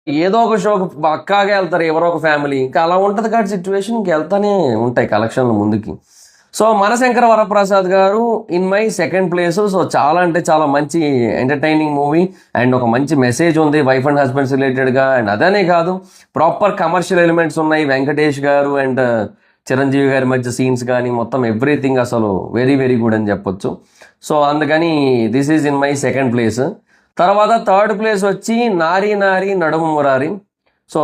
ఏదో ఒక షోకి పక్కాగా వెళ్తారు ఎవరో ఒక ఫ్యామిలీ. ఇంకా అలా ఉంటది కాబట్టి సిచ్యువేషన్ ఇంక వెళ్తానే ఉంటాయి కలెక్షన్లు ముందుకి. సో మనశంకర వరప్రసాద్ గారు in my second place. So చాలా అంటే చాలా మంచి ఎంటర్టైనింగ్ మూవీ అండ్ ఒక మంచి మెసేజ్ ఉంది వైఫ్ అండ్ హస్బెండ్స్ రిలేటెడ్గా. అండ్ అదనే కాదు, ప్రాపర్ కమర్షియల్ ఎలిమెంట్స్ ఉన్నాయి. వెంకటేష్ గారు అండ్ చిరంజీవి గారి మధ్య సీన్స్ కానీ మొత్తం ఎవ్రీథింగ్ అసలు వెరీ వెరీ గుడ్ అని చెప్పొచ్చు. సో అందుకని this is in my second place. తర్వాత థర్డ్ ప్లేస్ వచ్చి నారీ నారీ నడుము మురారి. సో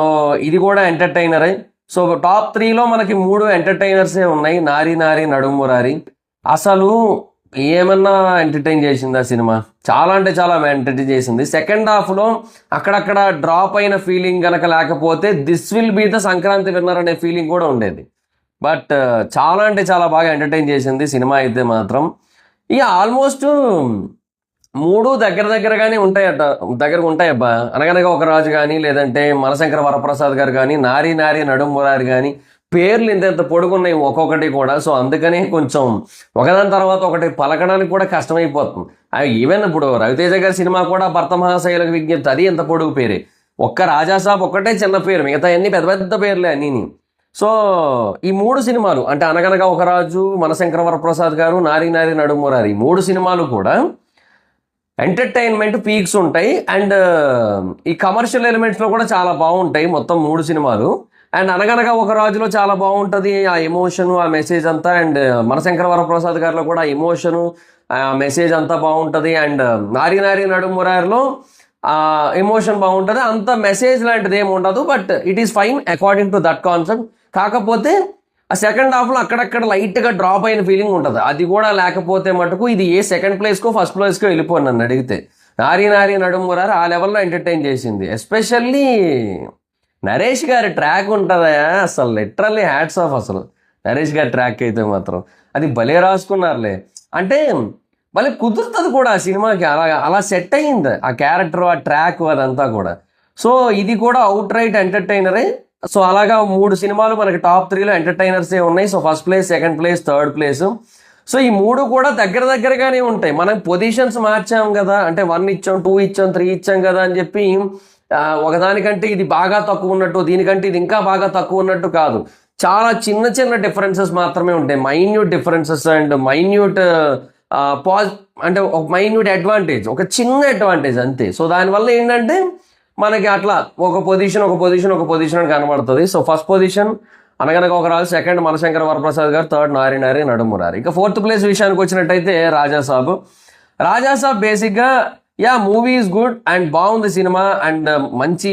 ఇది కూడా ఎంటర్టైనరే. సో టాప్ 3లో మనకి 3 ఎంటర్టైనర్సే ఉన్నాయి, నారీ నారీ నడుము మురారి. అసలు ఏమన్నా ఎంటర్టైన్ చేసింది ఆ సినిమా, చాలా అంటే చాలా ఎంటర్టైన్ చేసింది. సెకండ్ హాఫ్లో అక్కడక్కడ డ్రాప్ అయిన ఫీలింగ్ కనుక లేకపోతే this will be the Sankranti winner అనే ఫీలింగ్ కూడా ఉండేది. బట్ చాలా అంటే చాలా బాగా ఎంటర్టైన్ చేసింది సినిమా అయితే మాత్రం. ఇక ఆల్మోస్ట్ 3 దగ్గరగానే ఉంటాయట, దగ్గరగా ఉంటాయబ్బా. అనగనగా ఒక రాజు కానీ, లేదంటే మనశంకర వరప్రసాద్ గారు కానీ, నారీ నారీ నడుము మురారి కానీ, పేర్లు ఇంత పొడుగున్నాయి ఒక్కొక్కటి కూడా. సో అందుకనే కొంచెం ఒకదాని తర్వాత ఒకటి పలకడానికి కూడా కష్టమైపోతుంది. ఈవెన్ ఇప్పుడు రవితేజ గారి సినిమా కూడా భర్త మహాశైలకు విజ్ఞప్తి, అది ఎంత పొడుగు పేరే. ఒక్క రాజాసాబ్ ఒక్కటే చిన్న పేరు, మిగతా అన్ని పెద్ద పెద్ద పేర్లే అన్నీ. సో ఈ 3 సినిమాలు అంటే అనగనగా ఒక రాజు, మనశంకర వరప్రసాద్ గారు, నారీ నారీ నడుము మురారి, 3 సినిమాలు కూడా ఎంటర్టైన్మెంట్ పీక్స్ ఉంటాయి. అండ్ ఈ కమర్షియల్ ఎలిమెంట్స్లో కూడా చాలా బాగుంటాయి మొత్తం 3 సినిమాలు. అండ్ అనగనగా ఒక రాజులో చాలా బాగుంటుంది ఆ ఎమోషను, ఆ మెసేజ్ అంతా. అండ్ మనశంకర వరప్రసాద్ గారిలో కూడా ఆ ఎమోషను, ఆ మెసేజ్ అంతా బాగుంటుంది. అండ్ నారీ నారీ నడుము మురారిలో ఆ ఎమోషన్ బాగుంటుంది, అంత మెసేజ్ లాంటిది ఏమి ఉండదు. But it is fine according to that concept. కాకపోతే ఆ సెకండ్ హాఫ్లో అక్కడక్కడ లైట్గా డ్రాప్ అయిన ఫీలింగ్ ఉంటుంది. అది కూడా లేకపోతే మటుకు ఇది ఏ సెకండ్ ప్లేస్కో ఫస్ట్ ప్లేస్కో వెళ్ళిపోయి నన్ను అడిగితే. నారీ నారీ నడుము మురారి ఆ లెవెల్లో ఎంటర్టైన్ చేసింది. ఎస్పెషల్లీ నరేష్ గారి ట్రాక్ ఉంటుందా, అసలు లిటరల్లీ హ్యాట్స్ ఆఫ్. అసలు నరేష్ గారి ట్రాక్ అయితే మాత్రం అది భలే రాసుకున్నారులే. అంటే భలే కుదురుతుంది కూడా ఆ సినిమాకి, అలా అలా సెట్ అయ్యింది ఆ క్యారెక్టర్, ఆ ట్రాక్, అదంతా కూడా. సో ఇది కూడా అవుట్ రైట్ ఎంటర్టైనరే. సో అలాగా 3 సినిమాలు మనకి టాప్ 3లో ఎంటర్టైనర్సే ఉన్నాయి. So first place, second place, third place. So ఈ 3 కూడా దగ్గరగానే ఉంటాయి. మనం పొజిషన్స్ మార్చాం కదా, అంటే 1 ఇచ్చాం, 2 ఇచ్చాం, 3 ఇచ్చాం కదా అని చెప్పి ఒకదానికంటే ఇది బాగా తక్కువ ఉన్నట్టు, దీనికంటే ఇది ఇంకా బాగా తక్కువ ఉన్నట్టు కాదు. చాలా చిన్న చిన్న డిఫరెన్సెస్ మాత్రమే ఉంటాయి, మైన్యూట్ డిఫరెన్సెస్ అండ్ మైన్యూట్ అంటే ఒక మైన్యూట్ అడ్వాంటేజ్, ఒక చిన్న అడ్వాంటేజ్ అంతే. సో దానివల్ల ఏంటంటే మనకి అట్లా ఒక పొజిషన్ అని కనబడుతుంది. సో ఫస్ట్ పొజిషన్ అనగనగా ఒక రాజు, సెకండ్ మనశంకర వరప్రసాద్ గారు, థర్డ్ నారీ నారీ నడుము మురారి. ఇక ఫోర్త్ ప్లేస్ విషయానికి వచ్చినట్టయితే రాజాసాబ్ బేసిక్గా మూవీ ఈజ్ గుడ్ అండ్ బాగుంది సినిమా. అండ్ మంచి